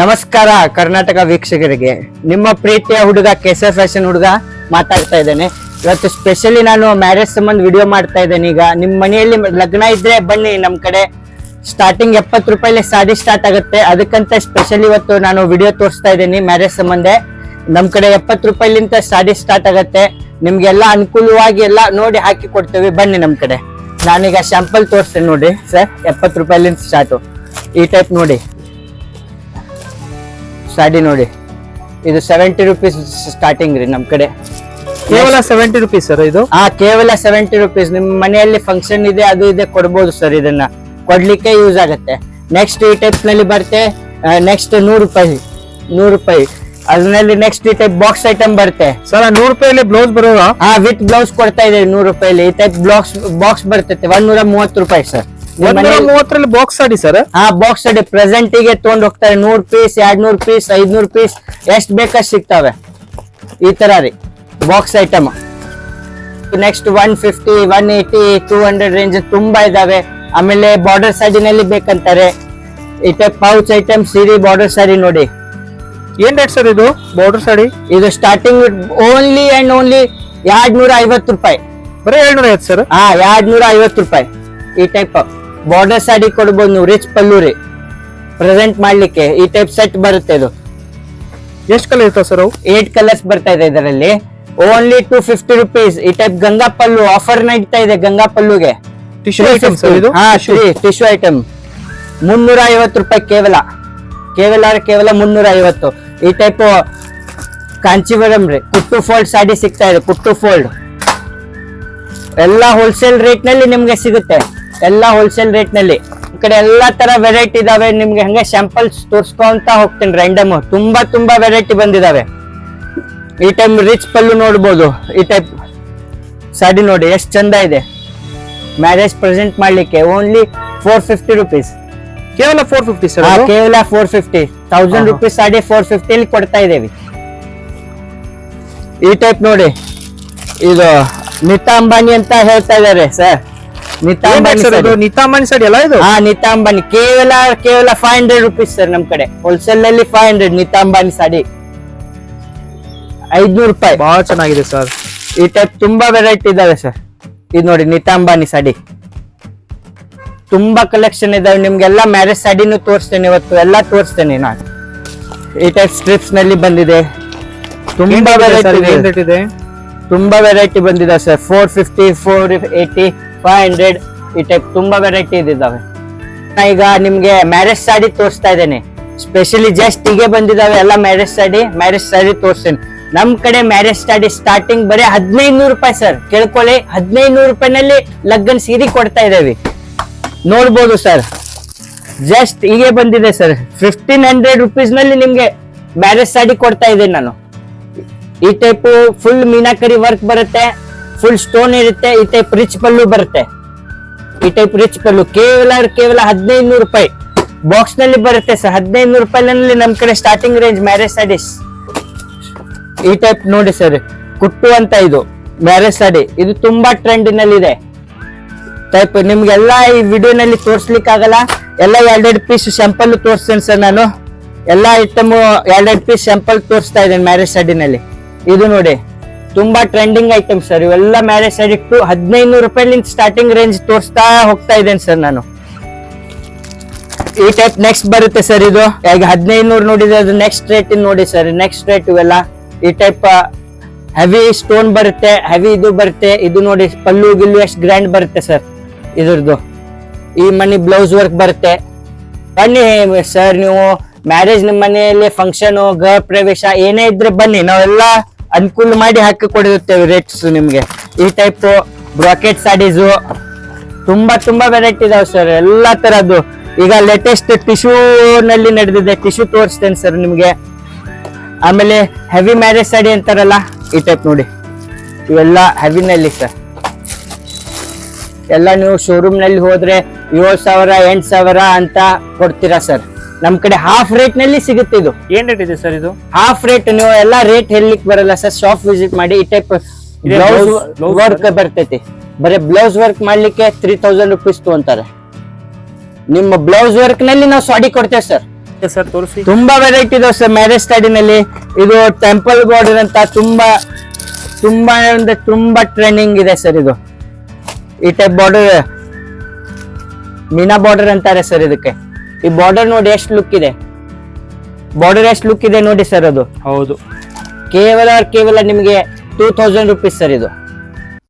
ನಮಸ್ಕಾರ ಕರ್ನಾಟಕ ವೀಕ್ಷಕರಿಗೆ, ನಿಮ್ಮ ಪ್ರೀತಿಯ ಹುಡುಗ ಕೆಸ ಫ್ಯಾಷನ್ ಹುಡುಗ ಮಾತಾಡ್ತಾ ಇದ್ದೇನೆ. ಇವತ್ತು ಸ್ಪೆಷಲಿ ನಾನು ಮ್ಯಾರೇಜ್ ಸಂಬಂಧ ವಿಡಿಯೋ ಮಾಡ್ತಾ ಇದ್ದೇನೆ. ಈಗ ನಿಮ್ಮ ಮನೆಯಲ್ಲಿ ಲಗ್ನ ಇದ್ರೆ ಬನ್ನಿ, ನಮ್ ಕಡೆ ಸ್ಟಾರ್ಟಿಂಗ್ 70 ರೂಪಾಯಿಲಿ ಸಾಡಿ ಸ್ಟಾರ್ಟ್ ಆಗುತ್ತೆ. ಅದಕ್ಕಂತ ಸ್ಪೆಷಲಿ ಇವತ್ತು ನಾನು ವಿಡಿಯೋ ತೋರಿಸ್ತಾ ಇದ್ದೀನಿ. ಮ್ಯಾರೇಜ್ ಸಂಬಂಧ ನಮ್ ಕಡೆ 70 ರೂಪಾಯಿಲಿಂದ ಸಾಡಿ ಸ್ಟಾರ್ಟ್ ಆಗುತ್ತೆ. ನಿಮ್ಗೆಲ್ಲ ಅನುಕೂಲವಾಗಿ ಎಲ್ಲ ನೋಡಿ ಹಾಕಿ ಕೊಡ್ತೇವೆ. ಬನ್ನಿ ನಮ್ ಕಡೆ. ನಾನೀಗ ಶಾಂಪಲ್ ತೋರಿಸ್ತೇನೆ ನೋಡಿ ಸರ್. 70 ರೂಪಾಯಿಲಿಂದ ಸ್ಟಾರ್ಟು. ಈ ಟೈಪ್ ನೋಡಿ ಸಾಡಿ ನೋಡಿ, ಇದು 70 ರೂಪೀಸ್ ಸ್ಟಾರ್ಟಿಂಗ್ ರೀ ನಮ್ ಕಡೆ. ಕೇವಲ 70 ರೂಪೀಸ್ ಸರ್ ಇದು? ಕೇವಲ 70 ರೂಪೀಸ್. ನಿಮ್ ಮನೆಯಲ್ಲಿ ಫಂಕ್ಷನ್ ಇದೆ, ಅದು ಇದೆ, ಕೊಡ್ಬೋದು ಸರ್. ಇದನ್ನ ಕೊಡ್ಲಿಕ್ಕೆ ಯೂಸ್ ಆಗುತ್ತೆ. ನೆಕ್ಸ್ಟ್ ಈ ಟೈಪ್ ನಲ್ಲಿ ಬರುತ್ತೆ. ನೆಕ್ಸ್ಟ್ 100 ರೂಪಾಯಿ. ಅದ್ರಲ್ಲಿ ನೆಕ್ಸ್ಟ್ ಈ ಟೈಪ್ ಬಾಕ್ಸ್ ಐಟಮ್ ಬರುತ್ತೆ ಸರ್. 100 ರೂಪಾಯಿಲಿ ಬ್ಲೌಸ್ ಬರೋದಾ? ವಿತ್ ಬ್ಲೌಸ್ ಕೊಡ್ತಾ ಇದೆ 100 ರೂಪಾಯಿಲಿ. ಈ ಟೈಪ್ ಬಾಕ್ಸ್ ಬರ್ತೈತೆ 130 ರೂಪಾಯಿ sir. 130 box sari sir? Box ಅಡಿ ಪ್ರೆಸೆಂಟ್ ಗೆ ತಗೊಂಡ್ ಹೋಗ್ತಾರೆ. 100 ಪೀಸ್, 200 ಪೀಸ್, 500 ಪೀಸ್, ಎಷ್ಟ್ ಬೇಕಷ್ಟು ಸಿಗ್ತವೆ. ಈ ತರ ರೀ ಬಾಕ್ಸ್ ಐಟಮ್. ನೆಕ್ಸ್ಟ್ 150, 180, 200 ರೇಂಜ್ ತುಂಬಾ ಇದಾವೆ. ಆಮೇಲೆ ಬಾರ್ಡರ್ ಸಾಡಿನಲ್ಲಿ ಬೇಕಂತಾರೆ. ಈ ಟೈಪ್ ಪೌಚ್ ಐಟಮ್, ಸೀರೆ ಬಾರ್ಡರ್ ಸಾಡಿ ನೋಡಿ. ಏನ್ ರೇಟ್ ಸರ್ ಇದು ಬಾರ್ಡರ್ ಸಾಡಿ? ಇದು ಸ್ಟಾರ್ಟಿಂಗ್ ಓನ್ಲಿ ಅಂಡ್ ಓನ್ಲಿ 250 ರೂಪಾಯಿ. ಬರೀ 750 ಸರ್? 250 ರೂಪಾಯಿ. ಈ ಟೈಪ್ ಬಾರ್ಡರ್ ಸಾಡಿ ಕೊಡ್ಬೋದು. ರಿಚ್ ಪಲ್ಲು ರೀ ಪ್ರೆಸೆಂಟ್ ಮಾಡ್ಲಿಕ್ಕೆ. ಈ ಟೈಪ್ ಸೆಟ್ ಬರುತ್ತೆ. ಇದು ಎಷ್ಟು ಕಲರ್ ಇರ್ತಾವ ಸರ್? 8 ಕಲರ್ಸ್ ಬರ್ತಾ ಇದೆ ಇದರಲ್ಲಿ. Only 250 rupees. ಈ ಟೈಪ್ ಗಂಗಾ ಪಲ್ಲು ಆಫರ್ ನಡೀತಾ ಇದೆ. ಗಂಗಾ ಪಲ್ಲುಗೆ ಟಿಶ್ಯೂ ಐಟಮ್ ಸರ್ ಇದು? ಟಿಶ್ಯೂ ಐಟಮ್ 350 ರೂಪಾಯಿ. ಕೇವಲ 350. ಈ ಟೈಪ್ ಕಾಂಚೀವರಂ ರೀ ಕುಟ್ಟು ಫೋಲ್ಡ್ ಸಾಡಿ ಸಿಗ್ತಾ ಇದೆ. ಕುಟ್ಟು ಫೋಲ್ಡ್ ಎಲ್ಲ ಹೋಲ್ಸೇಲ್ ರೇಟ್ ನಲ್ಲಿ ನಿಮ್ಗೆ ಸಿಗುತ್ತೆ. ಎಲ್ಲ ಹೋಲ್ಸೇಲ್ ರೇಟ್ ನಲ್ಲಿ. ಈ ಕಡೆ ಎಲ್ಲಾ ತರ ವೆರೈಟಿ ಇದಾವೆ. ನಿಮ್ಗೆ ಹಂಗೆ ಸ್ಯಾಂಪಲ್ಸ್ ತೋರ್ಸ್ಕೊಂತ ಹೋಗ್ತೀನಿ ರ್ಯಾಂಡಮ್. ತುಂಬಾ ವೆರೈಟಿ ಬಂದಿದಾವೆ. ಈ ಟೈಮ್ ರಿಚ್ ಪಲ್ಲು ನೋಡ್ಬೋದು. ಈ ಟೈಪ್ ಸಾಡಿ ನೋಡಿ ಎಷ್ಟು ಚಂದ ಇದೆ. ಮ್ಯಾರೇಜ್ ಪ್ರೆಸೆಂಟ್ ಮಾಡ್ಲಿಕ್ಕೆ ಓನ್ಲಿ 450 ರೂಪೀಸ್. ಕೇವಲ 450 ಸರ್? ಕೇವಲ 450. 1000 ರೂಪೀಸ್ ಸಾಡಿ 450 ಅಲ್ಲಿ ಕೊಡ್ತಾ ಇದ್ದೇವೆ. ಈ ಟೈಪ್ ನೋಡಿ, ಇದು ನೀತಾ ಅಂಬಾನಿ ಅಂತ ಹೇಳ್ತಾ ಇದಾರೆ ಸರ್. ನೀತಾ ನಿತಾಂಬಾನಿ ಸಾಡಿ ಅಲ್ಲ ಇದು? ನೀತಾ ಅಂಬಾನಿ. ಕೇವಲ 500 ರೂಪೀಸ್ ಸರ್. ನಮ್ ಕಡೆ ಹೋಲ್ಸೇಲ್ ನಲ್ಲಿ 500. ನೀತಾ ಅಂಬಾನಿ ಸಾಡಿ 500 ರೂಪಾಯಿ. ಬಹಳ ಚೆನ್ನಾಗಿದೆ ಸರ್. ಈ ಟೈಪ್ ತುಂಬಾ ವೆರೈಟಿ ಇದಾವೆ ಸರ್. ಇದು ನೋಡಿ ನೀತಾ ಅಂಬಾನಿ ಸಾಡಿ. ತುಂಬಾ ಕಲೆಕ್ಷನ್ ಇದಾವೆ. ನಿಮ್ಗೆಲ್ಲ ಮ್ಯಾರೇಜ್ ಸಾಡಿನೂ ತೋರಿಸ್ತೇನೆ ಇವತ್ತು. ಎಲ್ಲ ತೋರಿಸ್ತೇನೆ ನಾನು. ಈ ಟೈಪ್ ಸ್ಟ್ರಿಪ್ಸ್ ನಲ್ಲಿ ಬಂದಿದೆ. ತುಂಬಾ ವೆರೈಟಿ ಇದೆ. ತುಂಬಾ ವೆರೈಟಿ ಬಂದಿದೆ ಸರ್. 450, 480, 500. ಈ ಟೈಪ್ ತುಂಬಾ ವೆರೈಟಿ ಇದಾವೆ. ಈಗ ನಿಮ್ಗೆ ಮ್ಯಾರೇಜ್ ಸಾಡಿ ತೋರಿಸ್ತಾ ಇದ್ದೇನೆ. ಸ್ಪೆಷಲಿ ಜಸ್ಟ್ ಹೀಗೆ ಬಂದಿದಾವೆ ಎಲ್ಲ ಮ್ಯಾರೇಜ್ ಸಾಡಿ ತೋರಿಸ್ತೇನೆ. ನಮ್ ಕಡೆ ಮ್ಯಾರೇಜ್ ಸಾಡಿ ಸ್ಟಾರ್ಟಿಂಗ್ ಬರೀ 1500 ರೂಪಾಯಿ ಸರ್. ಕೇಳ್ಕೊಳ್ಳಿ, 1500 ರೂಪಾಯಿನಲ್ಲಿ ಲಗ್ನ ಸೀರೆ ಕೊಡ್ತಾ ಇದ್ದೇವೆ. ನೋಡ್ಬೋದು ಸರ್. ಜಸ್ಟ್ ಹೀಗೆ ಬಂದಿದೆ ಸರ್. 1500 ರೂಪೀಸ್ ನಲ್ಲಿ ನಿಮ್ಗೆ ಮ್ಯಾರೇಜ್ ಸಾಡಿ ಕೊಡ್ತಾ ಇದ್ದೇನೆ ನಾನು. ಈ ಟೈಪ್ ಫುಲ್ ಮೀನಾಕರಿ ವರ್ಕ್ ಬರುತ್ತೆ. ಫುಲ್ ಸ್ಟೋನ್ ಇರುತ್ತೆ. ಈ ಟೈಪ್ ರಿಚ್ ಪಲ್ಲು ಬರುತ್ತೆ. ಈ ಟೈಪ್ ರಿಚ್ ಪಲ್ಲು ಕೇವಲ 1500 ರೂಪಾಯಿ ಬಾಕ್ಸ್ ನಲ್ಲಿ ಬರುತ್ತೆ ಸರ್. 1500 ರೂಪಾಯಿನಲ್ಲಿ ನಮ್ ಕಡೆ ಸ್ಟಾರ್ಟಿಂಗ್ ರೇಂಜ್ ಮ್ಯಾರೇಜ್ ಸಾಡೀಸ್. ಈ ಟೈಪ್ ನೋಡಿ ಸರ್, ಕುಟ್ಟು ಅಂತ ಇದು ಮ್ಯಾರೇಜ್ ಸಾಡಿ. ಇದು ತುಂಬಾ ಟ್ರೆಂಡ್ ನಲ್ಲಿ ಇದೆ. ಟೈಪ್ ನಿಮ್ಗೆಲ್ಲ ಈ ವಿಡಿಯೋ ನಲ್ಲಿ ತೋರ್ಸ್ಲಿಕ್ಕೆ ಆಗಲ್ಲ. ಎಲ್ಲ 2 ಪೀಸ್ ಸ್ಯಾಂಪಲ್ ತೋರಿಸ್ತೇನೆ ಸರ್ ನಾನು. ಎಲ್ಲ ಐಟಮ್ 2 ಪೀಸ್ ಸ್ಯಾಂಪಲ್ ತೋರಿಸ್ತಾ ಇದ್ದೇನೆ ಮ್ಯಾರೇಜ್ ಸಾಡಿನಲ್ಲಿ. ಇದು ನೋಡಿ ತುಂಬಾ ಟ್ರೆಂಡಿಂಗ್ ಐಟಮ್ ಸರ್. ಇವೆಲ್ಲ ಮ್ಯಾರೇಜ್ ಸಾಡಿ 1500 ರೂಪಾಯಿಲಿಂದ ಸ್ಟಾರ್ಟಿಂಗ್ ರೇಂಜ್ ತೋರಿಸ್ತಾ ಹೋಗ್ತಾ ಇದ್ದೇನೆ ಸರ್ ನಾನು. ಈ ಟೈಪ್ ನೆಕ್ಸ್ಟ್ ಬರುತ್ತೆ ಸರ್. ಇದು ಈಗ 1500 ನೋಡಿದ್ರೆ ಅದು ನೆಕ್ಸ್ಟ್ ರೇಟ್ ನೋಡಿ ಸರ್. ನೆಕ್ಸ್ಟ್ ರೇಟ್ ಇವೆಲ್ಲ ಈ ಟೈಪ್ ಹೆವಿ ಸ್ಟೋನ್ ಬರುತ್ತೆ. ಹೆವಿ ಇದು ಬರುತ್ತೆ. ಇದು ನೋಡಿ ಪಲ್ಲು ಗಿಲ್ಲು ಎಷ್ಟು ಗ್ರ್ಯಾಂಡ್ ಬರುತ್ತೆ ಸರ್ ಇದ್ರದ್ದು. ಈ ಮನಿ ಬ್ಲೌಸ್ ವರ್ಕ್ ಬರುತ್ತೆ. ಬನ್ನಿ ಸರ್, ನೀವು ಮ್ಯಾರೇಜ್ ನಿಮ್ಮ ಮನೆಯಲ್ಲಿ ಫಂಕ್ಷನ್, ಗೃಹ ಪ್ರವೇಶ ಏನೇ ಇದ್ರೆ ಬನ್ನಿ, ನಾವೆಲ್ಲ ಅನುಕೂಲ ಮಾಡಿ ಹಾಕಿ ಕೊಡಿರುತ್ತೇವೆ ರೇಟ್ಸ್ ನಿಮ್ಗೆ. ಈ ಟೈಪ್ ಬ್ರಾಕೆಟ್ ಸಾಡೀಸು ತುಂಬಾ ವೆರೈಟಿ ಇದಾವೆ ಸರ್. ಎಲ್ಲಾ ತರದ್ದು. ಈಗ ಲೇಟೆಸ್ಟ್ ಟಿಶ್ಯೂ ನಲ್ಲಿ ನಡೆದಿದೆ. ಟಿಶ್ಯೂ ತೋರಿಸ್ತೇನೆ ಸರ್ ನಿಮ್ಗೆ. ಆಮೇಲೆ ಹೆವಿ ಮ್ಯಾರೇಜ್ ಸಾಡಿ ಅಂತಾರಲ್ಲ, ಈ ಟೈಪ್ ನೋಡಿ. ಇವೆಲ್ಲ ಹೆವಿನಲ್ಲಿ ಸರ್. ಎಲ್ಲ ನೀವು ಶೋರೂಮ್ ನಲ್ಲಿ ಹೋದ್ರೆ 7000, 8000 ಅಂತ ಕೊಡ್ತೀರಾ ಸರ್. ನಮ್ ಕಡೆ ಹಾಫ್ ರೇಟ್ ನಲ್ಲಿ ಸಿಗುತ್ತೆ. ಇದು ಏನ್ ರೇಟ್ ಇದೆ ಸರ್ ಇದು? Half rate. ನೀವು ಎಲ್ಲಾ ರೇಟ್ ಹೇಳಲಿಕ್ಕೆ ಬರಲ್ಲ ಸರ್. ಶಾಪ್ ವಿಸಿಟ್ ಮಾಡಿ. ಈ ಟೈಪ್ ಬ್ಲೌಸ್ ವರ್ಕ್ ಬರ್ತೈತಿ. ಬರೀ ಬ್ಲೌಸ್ ವರ್ಕ್ ಮಾಡ್ಲಿಕ್ಕೆ 3000 ರೂಪೀಸ್ ತಗೊಂತಾರೆ. ನಿಮ್ಮ ಬ್ಲೌಸ್ ವರ್ಕ್ ನಲ್ಲಿ ನಾವು ಸಾಡಿ ಕೊಡ್ತೇವೆ ಸರ್. ಸರ್ ತೋರಿಸಿ. ತುಂಬಾ ವೆರೈಟಿ ಇದೆ ಸರ್ ಮ್ಯಾರೇಜ್ ಸ್ಟಡಿನಲ್ಲಿ. ಇದು ಟೆಂಪಲ್ ಬಾರ್ಡರ್ ಅಂತ ತುಂಬಾ ತುಂಬಾ ಅಂದ್ರೆ ತುಂಬಾ ಟ್ರೆಂಡಿಂಗ್ ಇದೆ ಸರ್. ಇದು ಈ ಟೈಪ್ ಬಾರ್ಡರ್ ಮೀನಾ ಬಾರ್ಡರ್ ಅಂತಾರೆ ಸರ್ ಇದಕ್ಕೆ. ಈ ಬಾರ್ಡರ್ ನೋಡಿ ಎಷ್ಟು ಲುಕ್ ಇದೆ, ಬಾರ್ಡರ್ ಎಷ್ಟು ಲುಕ್ ಇದೆ ನೋಡಿ ಸರ್. ಅದು ಹೌದು, ಕೇವಲ ನಿಮಗೆ 2000 rupees ಸರ್ ಇದು.